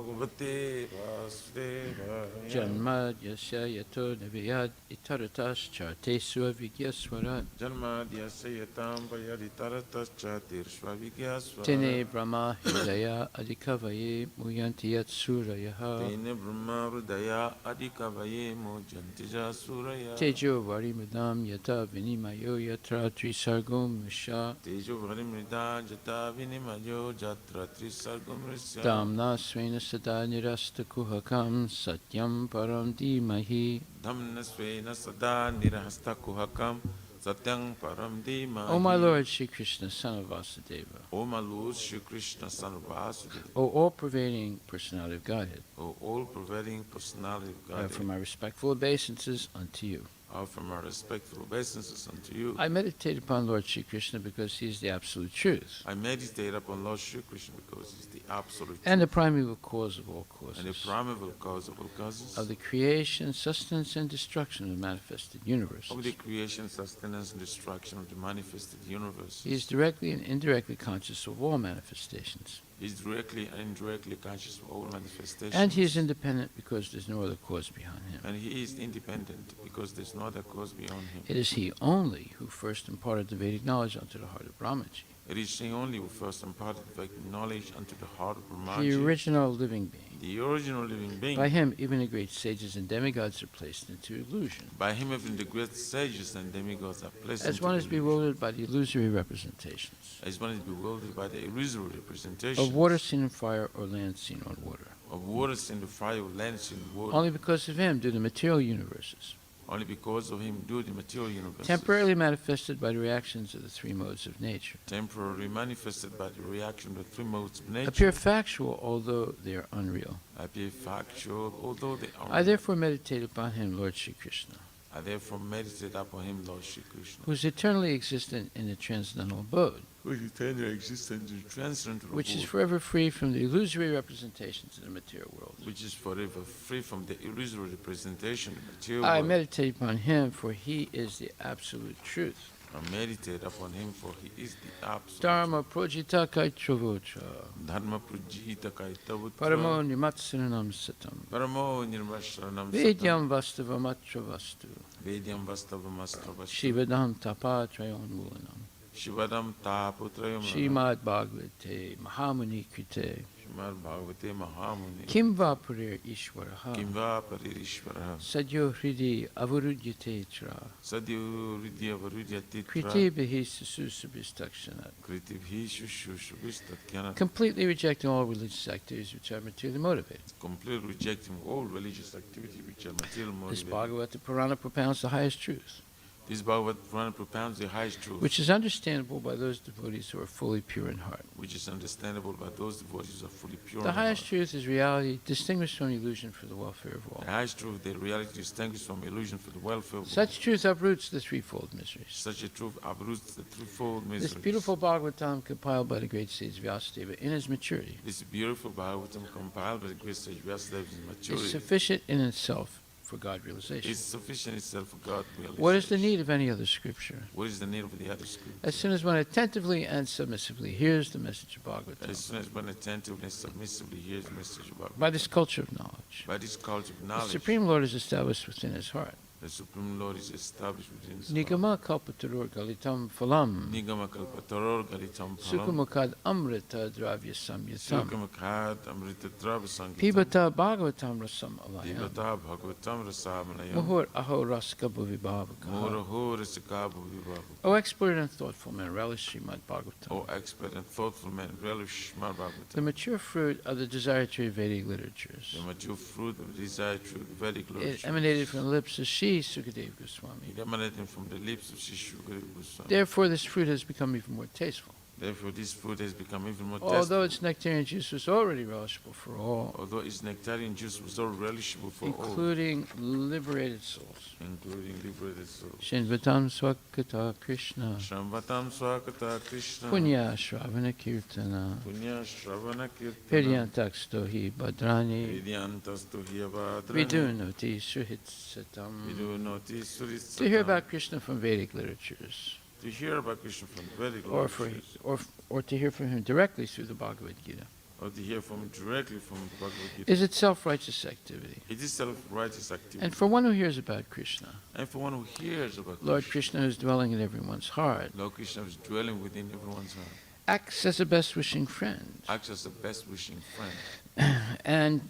Bhagavate Vasudevaya. Janma yasya yato naviyad itaratas chartesu avigyaswarat. Janma Dyasya Yatam Vayaditaratas Chatirshvavigyaswarat. Tene Brahma Hridaya Adhikavaye Muyanti Yatsurayaha. Tene Brahma Hridaya Adhikavaye Mujantija Suraya. Tejo Varimudam Yata Vinimayo Yatra Trisargom Misha. Tejo Varimrida Jata Vinimayo Jatra Trisargam Risya. Damna Svena Sada Nirasta Kuhakam Satyam Param Dimahi. Dhamna Svena Sada Nirhasta Kuhakam Satyam Param Dimahi. O my Lord Shri Krishna, son of Vasudeva. O my Lord Shri Krishna, son of Vasudeva. O all-pervading personality of Godhead. O all-pervading personality of I Godhead. offer my respectful obeisances unto you. I offer my respectful obeisances unto you. I meditate upon Lord Shri Krishna because he is the absolute truth. I meditate upon Lord Shri Krishna because he is the absolute And the truth. primeval cause of all causes. And the primeval cause of all causes. Of the creation, sustenance, and destruction of the manifested universe. Of the creation, sustenance, and destruction of the manifested universe. He is directly and indirectly conscious of all manifestations. He is directly and indirectly conscious of all manifestations. And he is independent because there is no other cause behind him. And he is independent because there is no other cause beyond him. It is he only who first imparted the Vedic knowledge unto the heart of Brahmaji. It is he only who first imparted Vedic knowledge unto the heart of Brahmaji. The original living being. The original living being. By him, even the great sages and demigods are placed into illusion. By him even the great sages and demigods are placed As into one is illusion. bewildered by the illusory representations As one is bewildered by the illusory representation of water seen in fire or land seen on water. of waters in the fire, land in the water. Only because of him do the material universes, Only because of him do the material universe. temporarily manifested by the reactions of the three modes of nature, Temporarily manifested by the reaction of the three modes of nature. appear factual although they are unreal. Appear factual, although they are. I therefore meditate upon him, Lord Shri Krishna, I therefore meditate upon him, Lord Shri Krishna, who is eternally existent in the transcendental abode, who is eternally existent in transcendental which is world, forever free from the illusory representations of the material world. which is forever free from the illusory representation of the material I world. meditate upon him, for he is the absolute truth. I meditate upon him, for he is the absolute. Dharma projita kaitravocha, Dharma prajita kaitavutra. paramo nimatsaranam satam, Paramo nirvashranam vedyam vastavamatra vastu, Vedyam vastavam astravastam. shivadam tapatrayon mulanam, Shivadam taputrayam. Srimad Bhagavate Mahamuni Krite, Srimad Bhagavate Mahamuni. Kim va purir Ishwaraha, Kimva paririshvara. Sadyo Hridi Avarudyate Tra, Sadhu Ridya Varudyati. Kriti Bihi Susubistakshanat, Kritivhi Shushushubhistatyanat. completely rejecting all religious activities which are materially motivated. Completely rejecting all religious activity which are material This motivated. Bhagavata Purana propounds the highest truth, This Bhagavad Purana propounds the highest truth, which is understandable by those devotees who are fully pure in heart. which is understandable by those devotees who are fully pure. The in highest heart. truth is reality, distinguished from illusion for the welfare of all. The highest truth, the reality distinguished from illusion for the welfare of all. Such truth uproots the threefold miseries. Such a truth uproots the threefold This miseries. beautiful Bhagavatam, compiled by the great sage Vyasadeva in his maturity, This beautiful Bhagavatam compiled by the great sage Vyasadeva in is maturity sufficient in itself for God realization. is sufficient itself for God realization. What is the need of any other scripture? What is the need of the other scripture? As soon as one attentively and submissively hears the message of As Bhagavatam, soon as one attentively and submissively hears the message of Bhagavatam, by this culture of knowledge, by this culture of the knowledge, Supreme Lord is established within his heart. the Supreme Lord is established within his heart. Nigama kalpatarur galitam phalam, Nigama kalpataror galitam phalam. sukamukad amrita dravya samyatam, Sukamakad amrita drava sangitam. pibata Bhagavatam rasam alayam, Pibata bhagavatam rasamanayam. muhur aho raska bhuvibhavaka. Muraho rasikabu vibhavu. O expert and thoughtful man, relish Srimad O Bhagavatam, expert and thoughtful man, relish Srimad the Bhagavatam. mature fruit of the desire to read Vedic literatures. The mature fruit of desire through Vedic It literature. emanated from the lips of Sri Sukadeva Goswami. It emanated from the lips of Sri Sukadeva Goswami. Therefore, this fruit has become even more tasteful. Therefore, this fruit has become even more Although tasteful. its nectarian juice was already relishable for all, Although its nectarian juice was all relishable for all, including liberated souls. including liberated souls. Shinvatam Swakata Krishna, Shramvatam Swakata Krishna. Punya Shravana Kirtana, Punya Shravana Kirtana. Piryantakstohi Badrani, Vidyantastu Hyabadrani. Vidunoti Suhitsatam. Vidunoti Suritsatam. To hear about Krishna from Vedic literatures, To hear about Krishna from the Vedic or, for, literatures. or to hear from him directly through the Bhagavad Gita. or to hear from directly from the Bhagavad Gita. is itself righteous activity. It is self-righteous activity. And for one who hears about Krishna, And for one who hears about Lord Krishna is dwelling in everyone's heart, Lord Krishna is dwelling within everyone's heart, acts as a best wishing friend, acts as the best wishing friend, and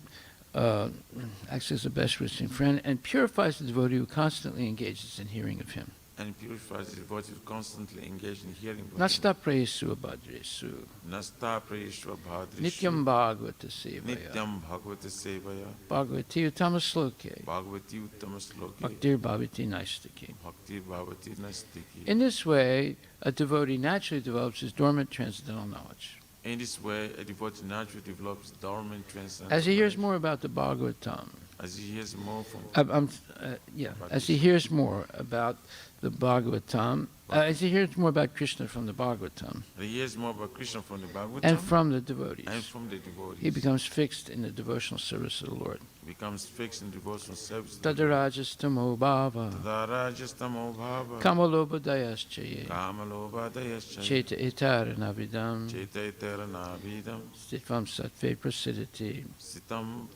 acts as a best wishing friend, and purifies the devotee who constantly engages in hearing of him. and purifies the devotee who constantly engaged in hearing about him. Nasta preyesu abhadresu, Nasta prayeshwa bhadrishu nityam bhagavata sevaya, nityam bhagavata sevaya bhagavati uttama sloke, bhagavati uttama sloke bhaktir bhavati naistaki. bhakti bhavati nastiki. In this way, a devotee naturally develops his dormant transcendental knowledge. In this way, a devotee naturally develops dormant transcendental As he hears knowledge. more about the Bhagavatam, As he hears more from as he hears more about the Bhagavatam, as he hears more about Krishna from the Bhagavatam he hears more about Krishna from the Bhagavatam and from the devotees, and from the devotees. he becomes fixed in the devotional service of the Lord. becomes fixed in devotional service. to the Lord. Tadarajastamo bhava, Tadarajastamo bhava kamalobhadayaschaye, kamalobhadayascha cheta etaranavidam, cheta iteranabhidam stitvam sattve prasidati. sitam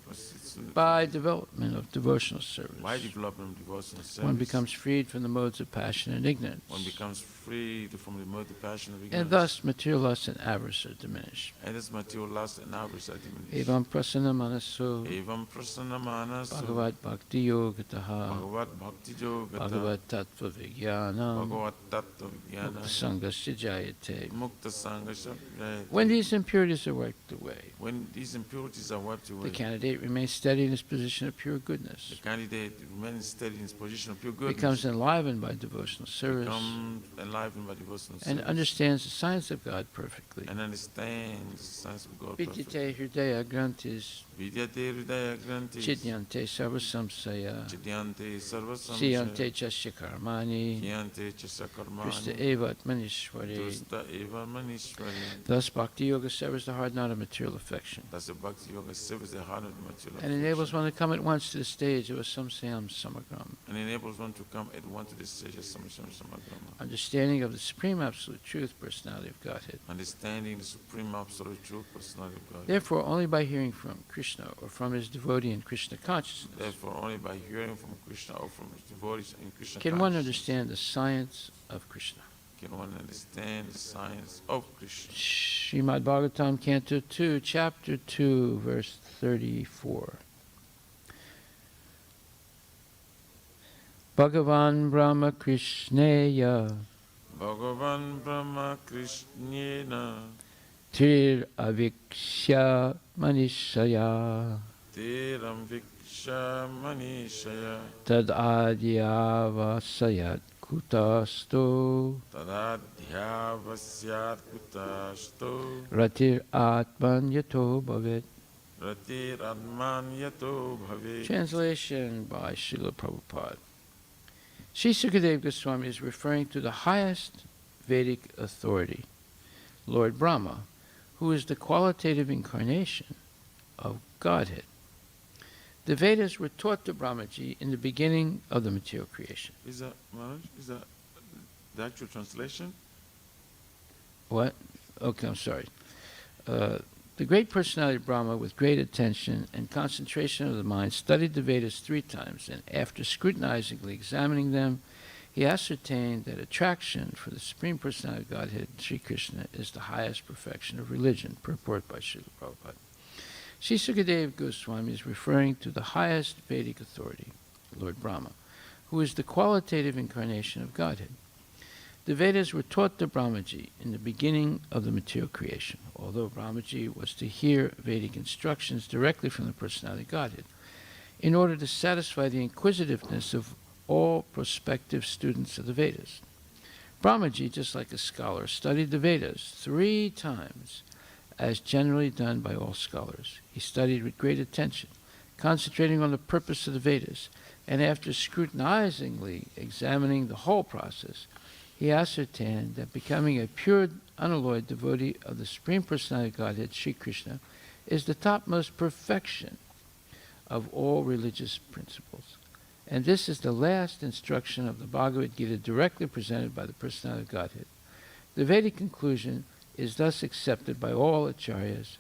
By development of devotional by service, development of devotional service. one becomes freed from the modes of passion and ignorance, One becomes free from the mode of passion of and ignorance. thus material lust and avarice are diminished. And this material lust and avarice are diminished. Evam prasana manaso, Evam prasana manaso Bhagavad Bhakti Yogataha, Bhagavat bhakti yogata Bhagavad Tattva Vijnanam, Bhagavat tattva vijnana Mukta Sangasya Jayate. mukta sangasha. When these impurities are wiped away, When these impurities are wiped the away, candidate remains steady in his position of pure the goodness, candidate remains steady in his position of pure goodness, becomes enlivened by devotional service, becomes enlivened by devotional and service, understands the science of God perfectly. and understands the science of God perfectly. Vidyate Hridaya Grantis, Vidyate hridaya grantis Chidyante Sarvasamsaya, chidyante sarvasamsaya Siyante Chasya Karmani, Yante Krishna chasakarmani Eva Atmanishwari. Tusta eva manishwari. Thus, Bhakti Yoga severs the heart not of material affection, Thus the Bhakti Yoga serves the heart of the material and enables affection, one to come at once to the stage of a samsayam samagram, and enables one to come at once to the stage of samagrama, understanding of the supreme absolute truth, personality of Godhead. understanding the supreme absolute truth, personality of God. Therefore, only by hearing from Krishna or from his devotee in Krishna consciousness Therefore, only by hearing from Krishna or from his devotees in Krishna can one consciousness understand the science of Krishna. can one understand the science of Krishna. Srimad Bhagavatam, Canto 2, Chapter 2, Verse 34. Bhagavan Brahma Krishneya Bhagavan Brahma Krishnena Tir Avikshya Manishaya Tiram Viksha Manishaya Tad Adyavasayat Kutasto Tadadhyavasyat kutasto Ratir Atman Yato Bhavet. Ratir Adman Yato Bhave. Translation by Srila Prabhupada. Sri Sukadeva Goswami is referring to the highest Vedic authority, Lord Brahma, who is the qualitative incarnation of Godhead. The Vedas were taught to Brahmaji in the beginning of the material creation. Is that, Maharaj? Is that the actual translation? What? Okay, I'm sorry. The great personality of Brahma, with great attention and concentration of the mind, studied the Vedas 3 times, and after scrutinizingly examining them, he ascertained that attraction for the Supreme Personality of Godhead, Sri Krishna, is the highest perfection of religion, purport by Srila Prabhupada. Sri Sukadeva Goswami is referring to the highest Vedic authority, Lord Brahma, who is the qualitative incarnation of Godhead. The Vedas were taught to Brahmaji in the beginning of the material creation, although Brahmaji was to hear Vedic instructions directly from the Personality of Godhead, in order to satisfy the inquisitiveness of all prospective students of the Vedas. Brahmaji, just like a scholar, studied the Vedas 3 times, as generally done by all scholars. He studied with great attention, concentrating on the purpose of the Vedas, and after scrutinizingly examining the whole process, he ascertained that becoming a pure, unalloyed devotee of the Supreme Personality of Godhead, Sri Krishna, is the topmost perfection of all religious principles. And this is the last instruction of the Bhagavad Gita directly presented by the Personality of Godhead. The Vedic conclusion is thus accepted by all acharyas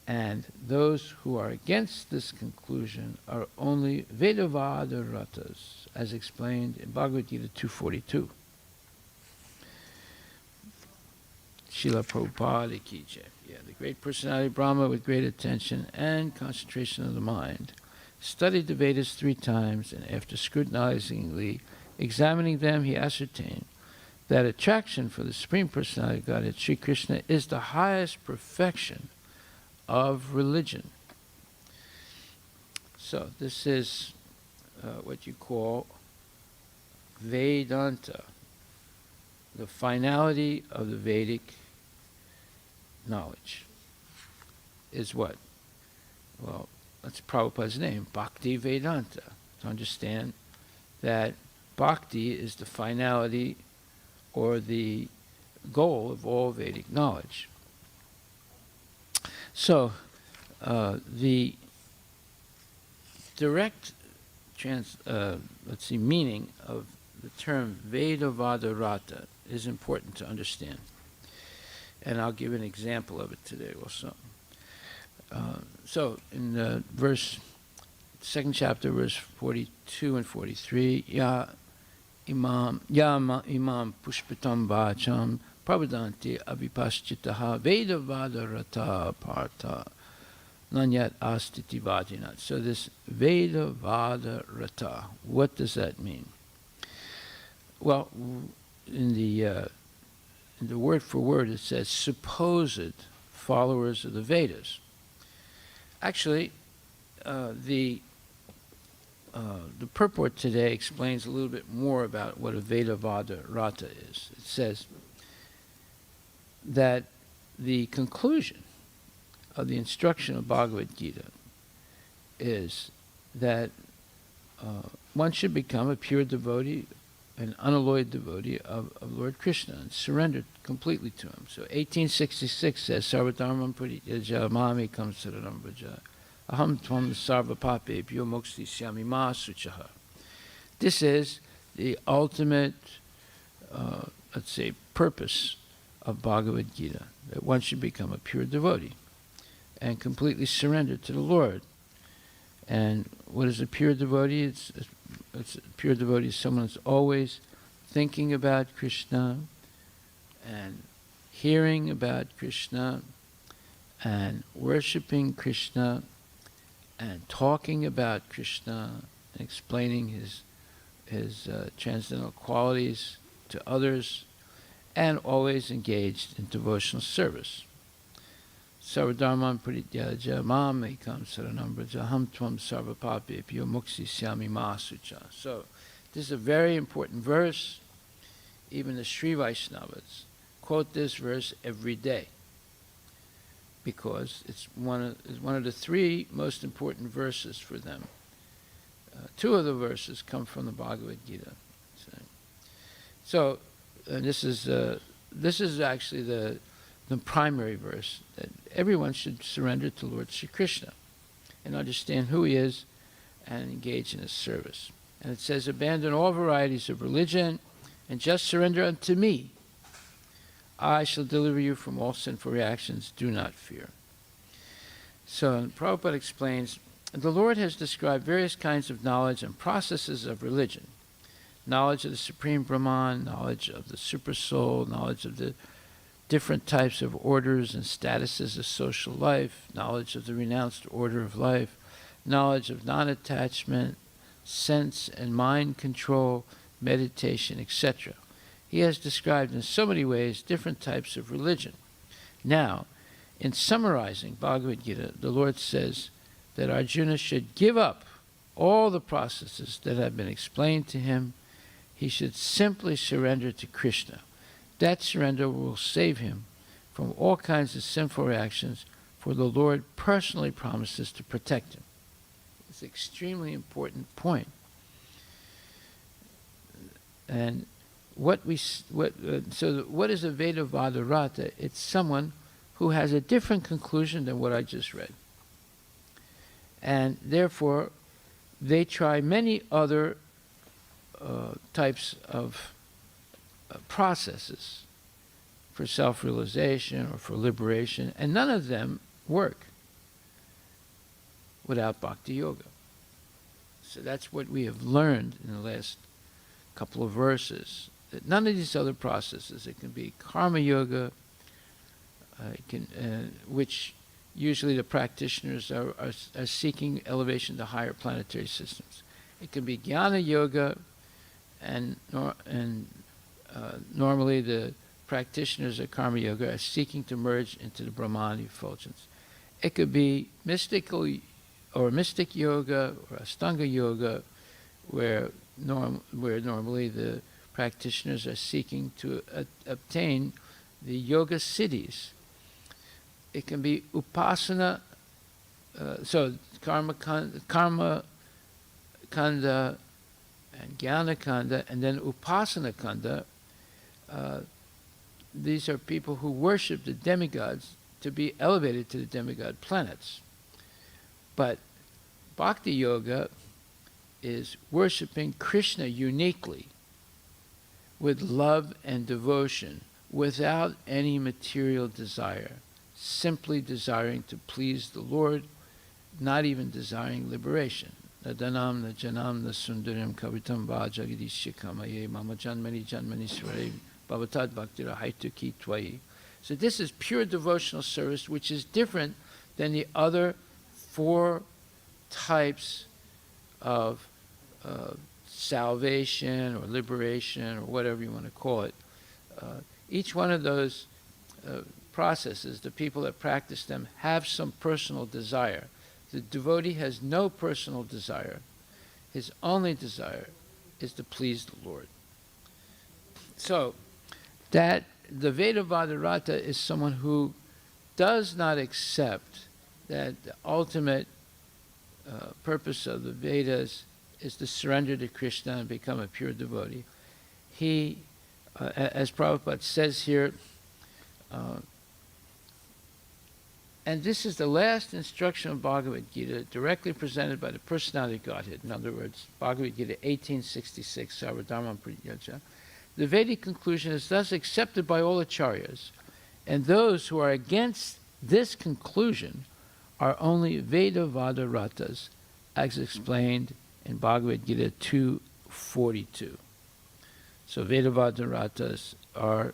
And those who are against this conclusion are only Vedavada-ratas, as explained in Bhagavad Gita 242. Srila Prabhupada ki jai. Yeah, the great personality Brahma with great attention and concentration of the mind studied the Vedas 3 times, and after scrutinizingly examining them, he ascertained that attraction for the Supreme Personality of Godhead, Sri Krishna, is the highest perfection of religion. So this is what you call Vedanta, the finality of the Vedic knowledge. Is what? Well, that's Prabhupada's name, Bhakti Vedanta, to understand that Bhakti is the finality or the goal of all Vedic knowledge. So, the direct meaning of the term Vedavada-rata is important to understand. And I'll give an example of it today also. So, in the second chapter, verse 42 and 43, Ya imam pushpitam vacham pravadanti avipaschitaha Vedavada-rata partha nanyat astiti vajinat. So this Vedavada-rata, what does that mean? Well, in the word for word it says supposed followers of the Vedas. Actually, the purport today explains a little bit more about what a Vedavada-rata is. It says that the conclusion of the instruction of Bhagavad Gita is that one should become a pure devotee, an unalloyed devotee of Lord Krishna, and surrender completely to him. So 1866 says, Sarvadharmam parityaja mami kam saranam vraja aham tvam sarvapapebhyo mokshisyami ma suchaha. This is the ultimate, purpose of Bhagavad Gita, that one should become a pure devotee and completely surrender to the Lord. And what is a pure devotee? It's a pure devotee is someone who's always thinking about Krishna and hearing about Krishna and worshiping Krishna and talking about Krishna and explaining his transcendental qualities to others, and always engaged in devotional service. Sarvadharman parityaja mam ekam saranam vraja aham tvam sarvapapebhyo mokshisyami ma sucha. So this is a very important verse. Even the Sri Vaishnavas quote this verse every day, because it's one of the 3 most important verses for them. 2 of the verses come from the Bhagavad Gita. So this is actually the primary verse, that everyone should surrender to Lord Sri Krishna and understand who he is and engage in his service. And it says, abandon all varieties of religion and just surrender unto me. I shall deliver you from all sinful reactions. Do not fear. So Prabhupada explains, the Lord has described various kinds of knowledge and processes of religion. Knowledge of the Supreme Brahman, knowledge of the Supersoul, knowledge of the different types of orders and statuses of social life, knowledge of the renounced order of life, knowledge of non-attachment, sense and mind control, meditation, etc. He has described in so many ways different types of religion. Now, in summarizing Bhagavad Gita, the Lord says that Arjuna should give up all the processes that have been explained to him. He should simply surrender to Krishna. That surrender will save him from all kinds of sinful reactions, for the Lord personally promises to protect him. It's an extremely important point. And what is a Vedavada-rata? It's someone who has a different conclusion than what I just read. And therefore, they try many other types of processes for self-realization or for liberation, and none of them work. without bhakti yoga. So that's what we have learned in the last couple of verses, that none of these other processes, it can be karma yoga, which usually the practitioners are seeking elevation to higher planetary systems. It can be jnana yoga, and normally the practitioners of karma yoga are seeking to merge into the Brahman effulgence. It could be mystical or mystic yoga or Ashtanga yoga, where normally the practitioners are seeking to obtain the yoga siddhis. It can be upasana, so karma kanda and jnana kanda, and then upasana kanda. These are people who worship the demigods to be elevated to the demigod planets. But bhakti yoga is worshiping Krishna uniquely with love and devotion without any material desire, simply desiring to please the Lord, not even desiring liberation. Nadanam na janam na sundaram kavitam va jagadishya kamaye mama janmani janmani sware bhavatad bhaktira haitu ki twayi. So this is pure devotional service, which is different than the other 4 types of salvation or liberation or whatever you want to call it. Each one of those processes, the people that practice them have some personal desire. The devotee has no personal desire. His only desire is to please the Lord. So that the Vedavadarata is someone who does not accept that the ultimate purpose of the Vedas is to surrender to Krishna and become a pure devotee. He, as Prabhupada says here, and this is the last instruction of Bhagavad Gita directly presented by the personality of Godhead. In other words, Bhagavad Gita 1866, Sarvadharma Prityaja. The Vedic conclusion is thus accepted by all acharyas, and those who are against this conclusion are only Vedavadaratas, as explained in Bhagavad Gita 2:42. So Vedavadaratas are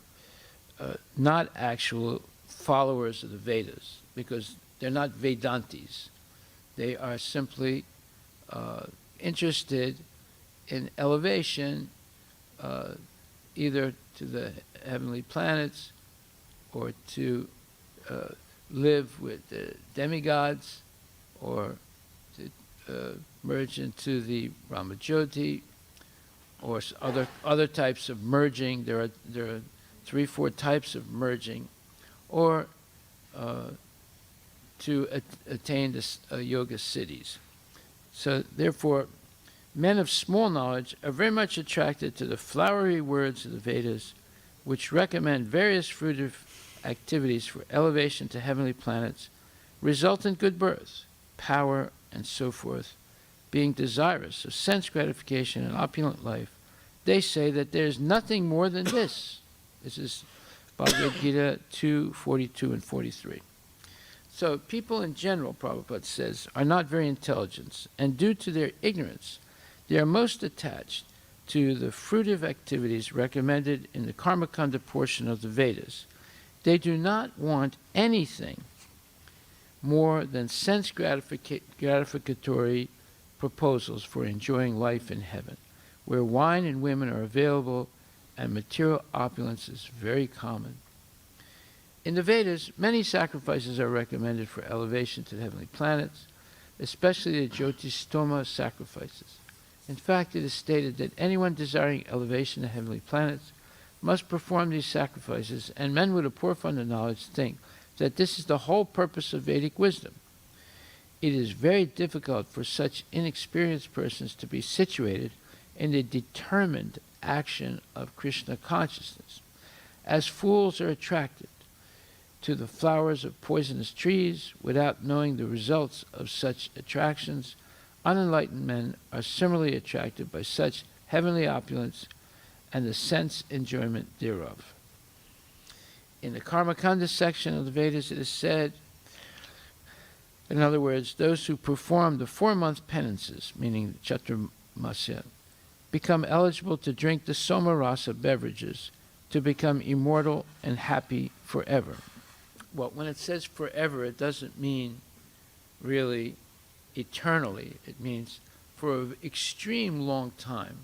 not actual followers of the Vedas, because they're not Vedantis. They are simply interested in elevation, either to the heavenly planets or to live with the demigods, or to merge into the Brahmajyoti, or other types of merging. There are 3-4 types of merging, or to attain the yoga siddhis. So therefore, men of small knowledge are very much attracted to the flowery words of the Vedas, which recommend various fruitive activities for elevation to heavenly planets, result in good birth, power, and so forth. Being desirous of sense gratification and opulent life, they say that there is nothing more than this. This is Bhagavad Gita 2:42 and 43. So people in general, Prabhupada says, are not very intelligent, and due to their ignorance, they are most attached to the fruitive activities recommended in the Karmakanda portion of the Vedas. They do not want anything more than sense gratificatory proposals for enjoying life in heaven, where wine and women are available and material opulence is very common. In the Vedas, many sacrifices are recommended for elevation to the heavenly planets, especially the Jyotistoma sacrifices. In fact, it is stated that anyone desiring elevation to heavenly planets must perform these sacrifices, and men with a poor fund of knowledge think that this is the whole purpose of Vedic wisdom. It is very difficult for such inexperienced persons to be situated in the determined action of Krishna consciousness. As fools are attracted to the flowers of poisonous trees without knowing the results of such attractions, unenlightened men are similarly attracted by such heavenly opulence and the sense enjoyment thereof. In the Karmakanda section of the Vedas, it is said In other words, those who perform the 4-month penances, meaning Chaturmasya, become eligible to drink the Somarasa beverages to become immortal and happy forever. Well, when it says forever, it doesn't mean really eternally. It means for an extreme long time.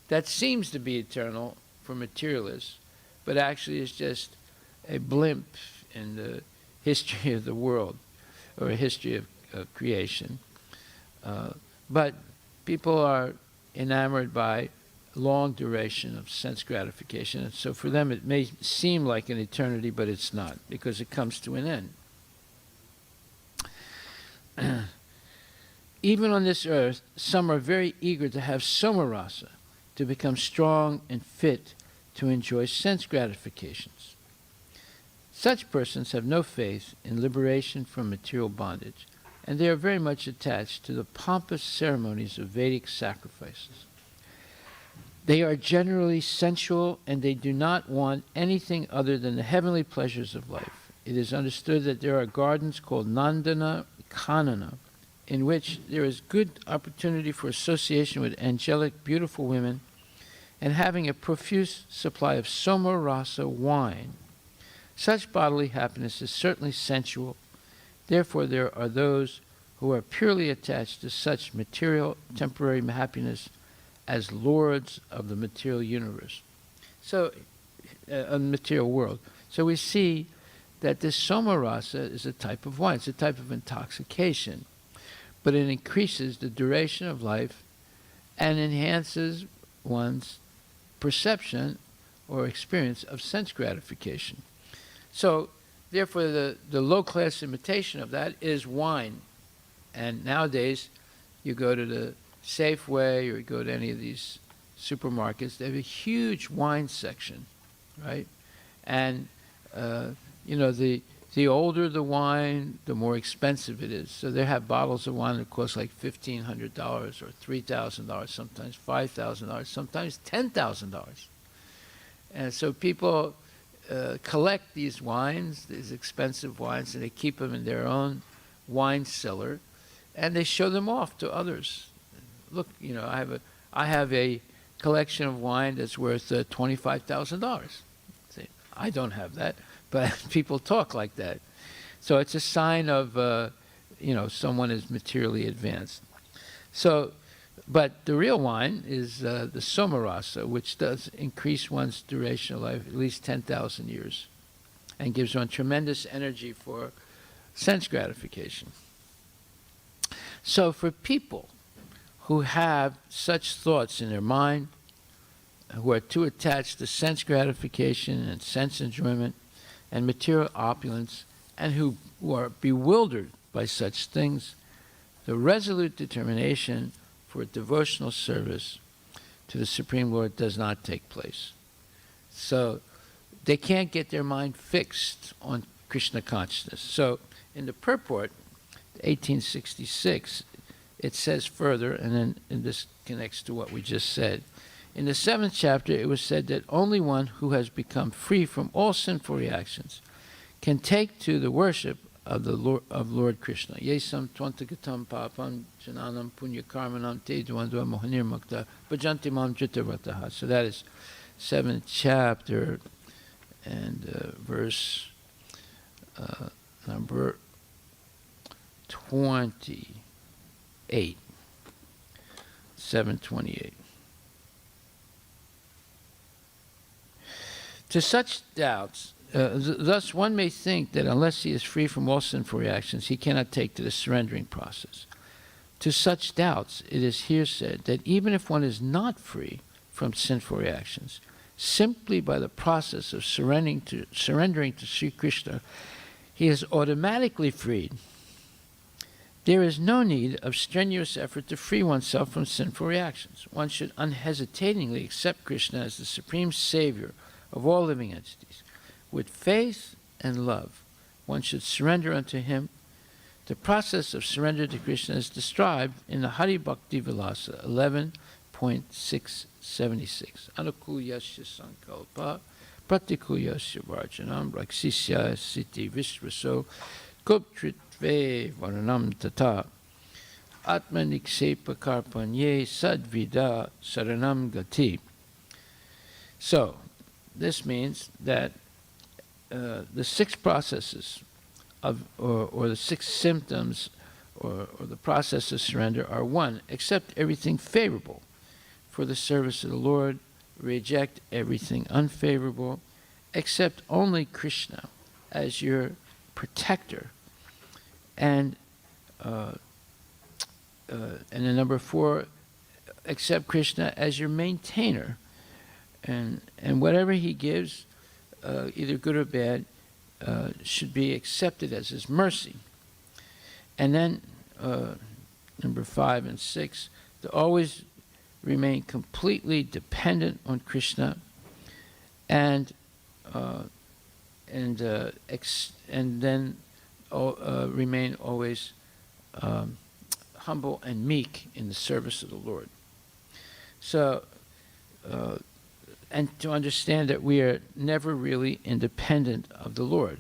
That seems to be eternal for materialists, but actually is just a blimp in the history of the world, or a history of creation. But people are enamored by long duration of sense gratification, and so for them it may seem like an eternity, but it's not, because it comes to an end. Even on this earth, some are very eager to have somarasa, to become strong and fit to enjoy sense gratifications. Such persons have no faith in liberation from material bondage, and they are very much attached to the pompous ceremonies of Vedic sacrifices. They are generally sensual, and they do not want anything other than the heavenly pleasures of life. It is understood that there are gardens called Nandana Kanana, in which there is good opportunity for association with angelic, beautiful women, and having a profuse supply of soma rasa wine. Such bodily happiness is certainly sensual. Therefore, there are those who are purely attached to such material, temporary happiness as lords of the material universe. So, the material world. So we see that this soma rasa is a type of wine. It's a type of intoxication. But it increases the duration of life and enhances one's perception or experience of sense gratification. So, therefore, the low-class imitation of that is wine. And nowadays, you go to the Safeway or you go to any of these supermarkets, they have a huge wine section, right? And, you know, the older the wine, the more expensive it is. So they have bottles of wine that cost like $1,500 or $3,000, sometimes $5,000, sometimes $10,000. And so people collect these wines, these expensive wines, and they keep them in their own wine cellar, and they show them off to others. Look, you know, I have a collection of wine that's worth $25,000. See, I don't have that. But people talk like that. So it's a sign of, you know, someone is materially advanced. So, but the real wine is the somarasa, which does increase one's duration of life at least 10,000 years and gives one tremendous energy for sense gratification. So for people who have such thoughts in their mind, who are too attached to sense gratification and sense enjoyment, and material opulence, and who are bewildered by such things, the resolute determination for devotional service to the Supreme Lord does not take place. So they can't get their mind fixed on Krishna consciousness. So in the purport, 1866, it says further, and this connects to what we just said. In the 7th chapter, it was said that only one who has become free from all sinful reactions can take to the worship of Lord Krishna. Yesam twantagatam papam jananam punya karmanam te dvandva mohanir mukta bhajanti mam jitavataha. So that is 7th chapter and verse number 28. 728. To such doubts, thus one may think that unless he is free from all sinful reactions, he cannot take to the surrendering process. To such doubts, it is here said that even if one is not free from sinful reactions, simply by the process of surrendering to Sri Krishna, he is automatically freed. There is no need of strenuous effort to free oneself from sinful reactions. One should unhesitatingly accept Krishna as the supreme savior of all living entities. With faith and love, one should surrender unto him. The process of surrender to Krishna is described in the Hari Bhakti Vilasa 11.676. Anukulyasya sankalpa pratikulyasya varjanam raksisya siti vishvaso goptrit Sve Varanam Tata Atmaniksepa Karpanye Sadvida Saranam Gati. So, this means that the 6 processes of, or the 6 symptoms, or the process of surrender are: 1, accept everything favorable for the service of the Lord, reject everything unfavorable, accept only Krishna as your protector, and then number 4, accept Krishna as your maintainer, and whatever he gives, either good or bad, should be accepted as his mercy. And then number 5 and 6, to always remain completely dependent on Krishna, and then remain always humble and meek in the service of the Lord. So, and to understand that we are never really independent of the Lord,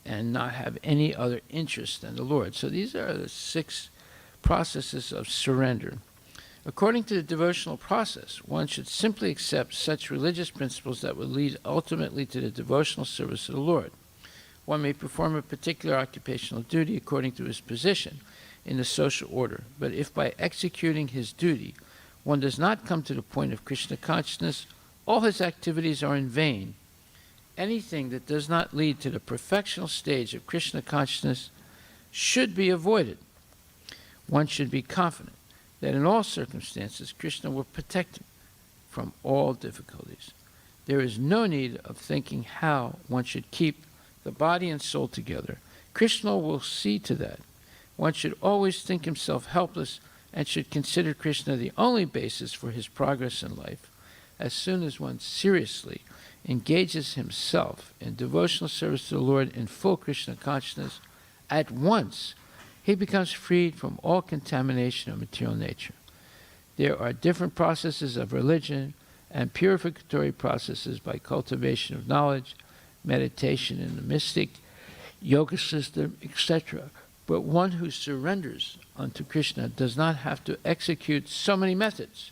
and not have any other interest than the Lord. So these are the 6 processes of surrender. According to the devotional process, one should simply accept such religious principles that will lead ultimately to the devotional service of the Lord. One may perform a particular occupational duty according to his position in the social order, but if by executing his duty one does not come to the point of Krishna consciousness, all his activities are in vain. Anything that does not lead to the perfectional stage of Krishna consciousness should be avoided. One should be confident that in all circumstances Krishna will protect him from all difficulties. There is no need of thinking how one should keep the body and soul together. Krishna will see to that. One should always think himself helpless and should consider Krishna the only basis for his progress in life. As soon as one seriously engages himself in devotional service to the Lord in full Krishna consciousness, at once he becomes freed from all contamination of material nature. There are different processes of religion and purificatory processes by cultivation of knowledge, meditation in the mystic, yoga system, etc. But one who surrenders unto Krishna does not have to execute so many methods.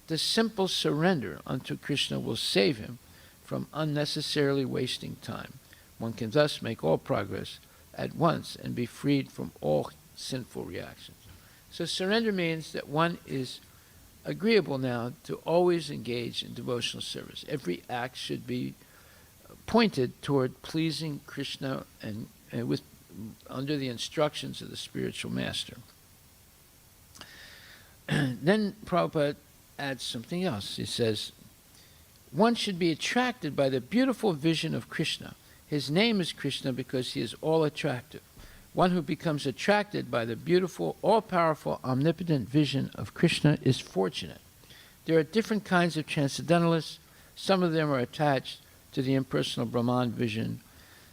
The simple surrender unto Krishna will save him from unnecessarily wasting time. One can thus make all progress at once and be freed from all sinful reactions. So surrender means that one is agreeable now to always engage in devotional service. Every act should be pointed toward pleasing Krishna and with under the instructions of the spiritual master. Then Prabhupada adds something else. He says, one should be attracted by the beautiful vision of Krishna. His name is Krishna because he is all attractive. One who becomes attracted by the beautiful, all-powerful, omnipotent vision of Krishna is fortunate. There are different kinds of transcendentalists. Some of them are attached to the impersonal Brahman vision.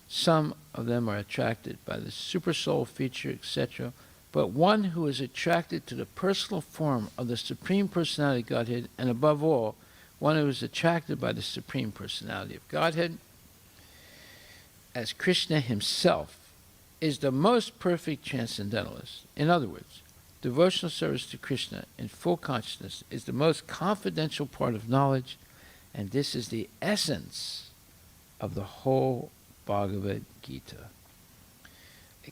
Some of them are attracted by the supersoul feature, etc. But one who is attracted to the personal form of the Supreme Personality of Godhead, and above all, one who is attracted by the Supreme Personality of Godhead, as Krishna himself, is the most perfect transcendentalist. In other words, devotional service to Krishna in full consciousness is the most confidential part of knowledge, and this is the essence of the whole Bhagavad Gita.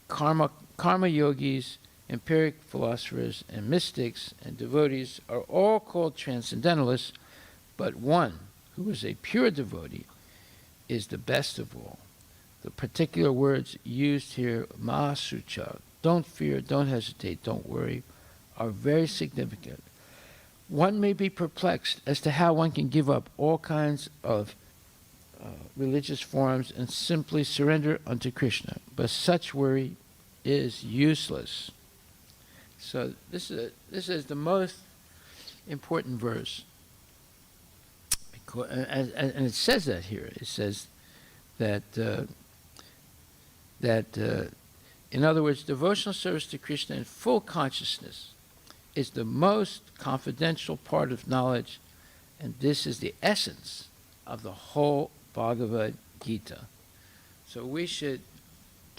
Karma yogis, empiric philosophers, and mystics and devotees are all called transcendentalists, but one who is a pure devotee is the best of all. The particular words used here, mahasucha, don't fear, don't hesitate, don't worry, are very significant. One may be perplexed as to how one can give up all kinds of religious forms and simply surrender unto Krishna, but such worry is useless. So this is the most important verse, because, and it says that here. It says that in other words, devotional service to Krishna in full consciousness is the most confidential part of knowledge, and this is the essence of the whole Bhagavad Gita. So we should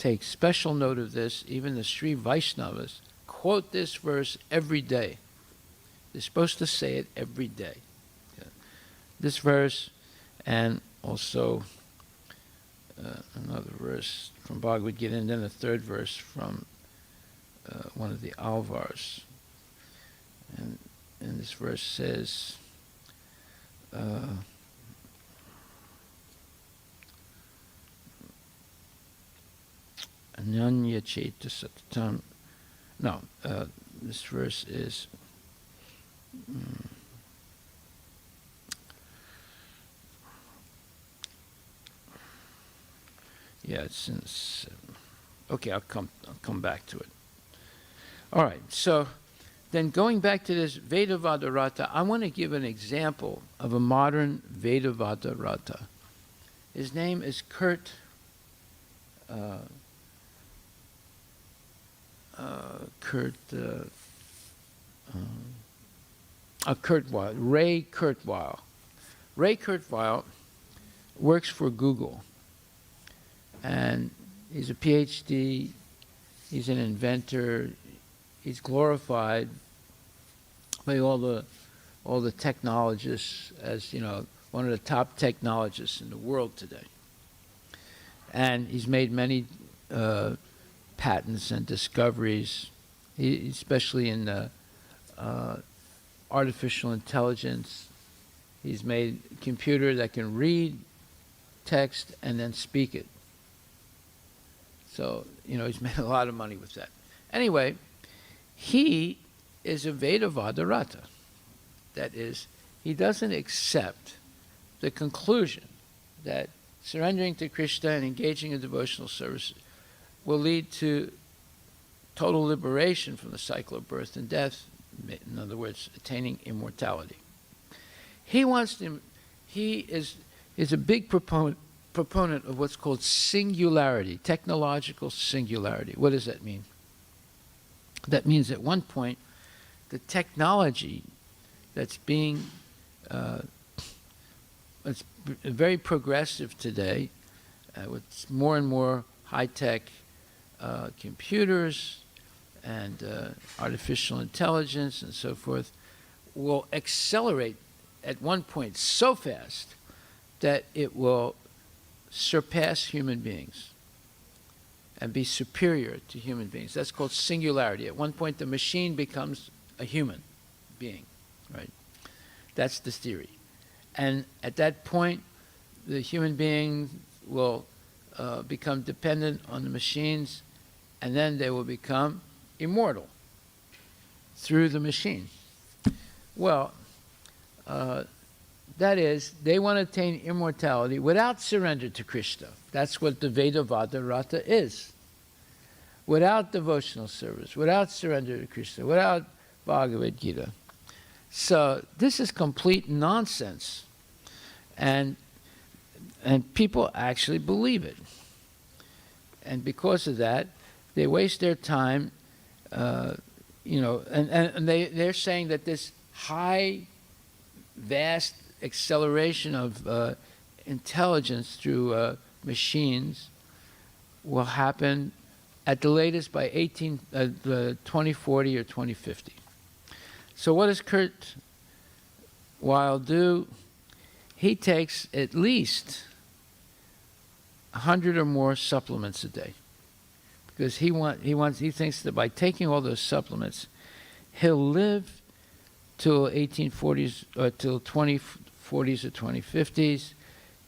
take special note of this. Even the Sri Vaishnavas quote this verse every day. They're supposed to say it every day. This verse, and also another verse from Bhagavad Gita, and then a third verse from one of the Alvars. And this verse says, Ananya Cheta Satatam. No, this verse is yeah, it's in okay, I'll come back to it. All right, so then going back to this Vedavada Rata, I want to give an example of a modern Vedavada Rata. His name is Kurt Kurtweil, Ray Kurtweil. Ray Kurtweil works for Google, and he's a PhD, he's an inventor, he's glorified by all the technologists as, one of the top technologists in the world today. And he's made many patents and discoveries, especially in artificial intelligence. He's made a computer that can read text and then speak it. So, he's made a lot of money with that. Anyway, he is a Vedavada Rata. That is, he doesn't accept the conclusion that surrendering to Krishna and engaging in devotional service will lead to total liberation from the cycle of birth and death, in other words, attaining immortality. He is a big proponent of what's called singularity, technological singularity. What does that mean? That means at one point, the technology that's being it's very progressive today, with more and more high-tech computers and artificial intelligence and so forth, will accelerate at one point so fast that it will surpass human beings and be superior to human beings. That's called singularity. At one point, the machine becomes a human being, right? That's the theory. And at that point, the human being will become dependent on the machines, and then they will become immortal through the machine. Well, that is, they want to attain immortality without surrender to Krishna. That's what the Vedavada Rata is. Without devotional service, without surrender to Krishna, without Bhagavad Gita. So this is complete nonsense. And people actually believe it. And because of that, they waste their time, and they're saying that this high, vast acceleration of intelligence through machines will happen at the latest by 2040 or 2050. So what does Kurt Weil do? He takes at least 100 or more supplements a day, because he thinks that by taking all those supplements, he'll live till 1840s or till 2040s or 2050s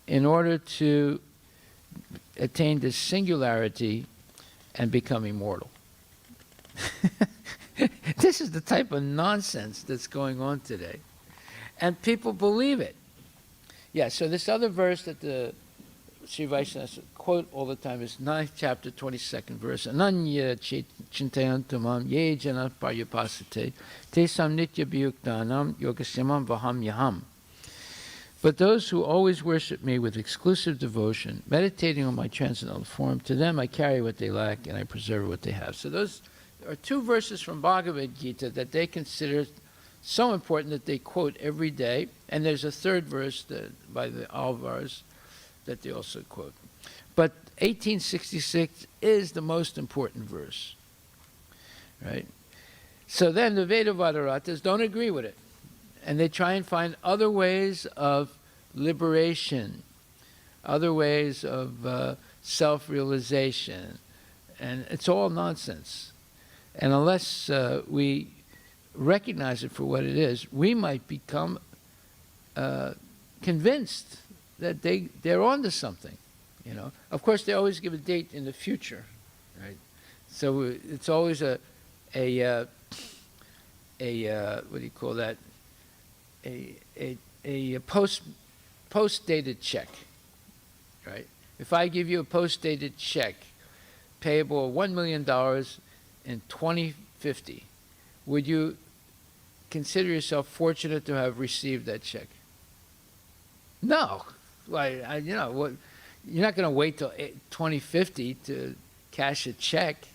in order to attain this singularity and become immortal. This is the type of nonsense that's going on today. And people believe it. Yeah, so this other verse that the Sri Vaishnavas quote all the time is 9th chapter, 22nd verse. Ananya chintayantamam ye jana paryapasate tesam nitya bhayuktanam yogasyamam vaham yaham. But those who always worship me with exclusive devotion, meditating on my transcendental form, to them I carry what they lack and I preserve what they have. So those are two verses from Bhagavad Gita that they consider so important that they quote every day. And there's a third verse by the Alvars that they also quote. But 1866 is the most important verse, right? So then the Vedavadaratas don't agree with it, and they try and find other ways of liberation, other ways of self-realization, and it's all nonsense. And unless we recognize it for what it is, we might become convinced that they're onto something, you know. Of course, they always give a date in the future, right? So it's always a what do you call that? A post-dated check, right? If I give you a post-dated check payable $1 million in 2050, would you consider yourself fortunate to have received that check? No. Why? You know what? You're not going to wait till 2050 to cash a check.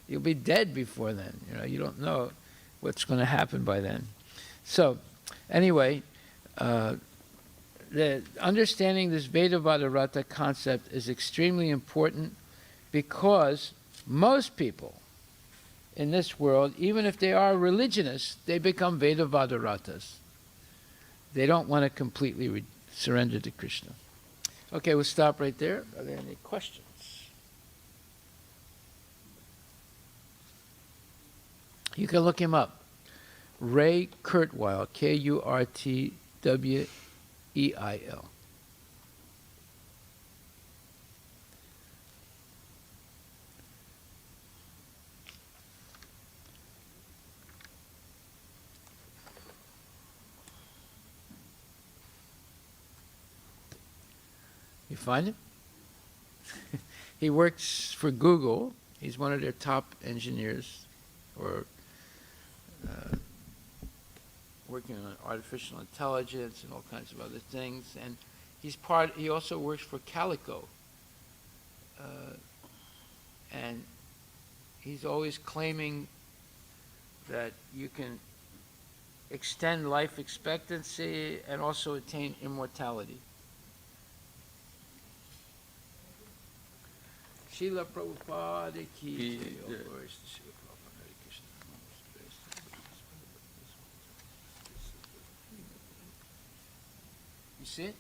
You'll be dead before then. You know, you don't know what's going to happen by then. So, anyway, understanding this Vedavadarata concept is extremely important, because most people in this world, even if they are religionists, they become Vedavadaratas. They don't want to completely surrender to Krishna. Okay, we'll stop right there. Are there any questions? You can look him up. Ray Kurtweil, Kurtweil. You find him? He works for Google. He's one of their top engineers, or working on artificial intelligence and all kinds of other things. And he also works for Calico. And he's always claiming that you can extend life expectancy and also attain immortality. Srila Prabhupada ki jai. All glories to Srila Prabhupada. Hare Krishna. You see it?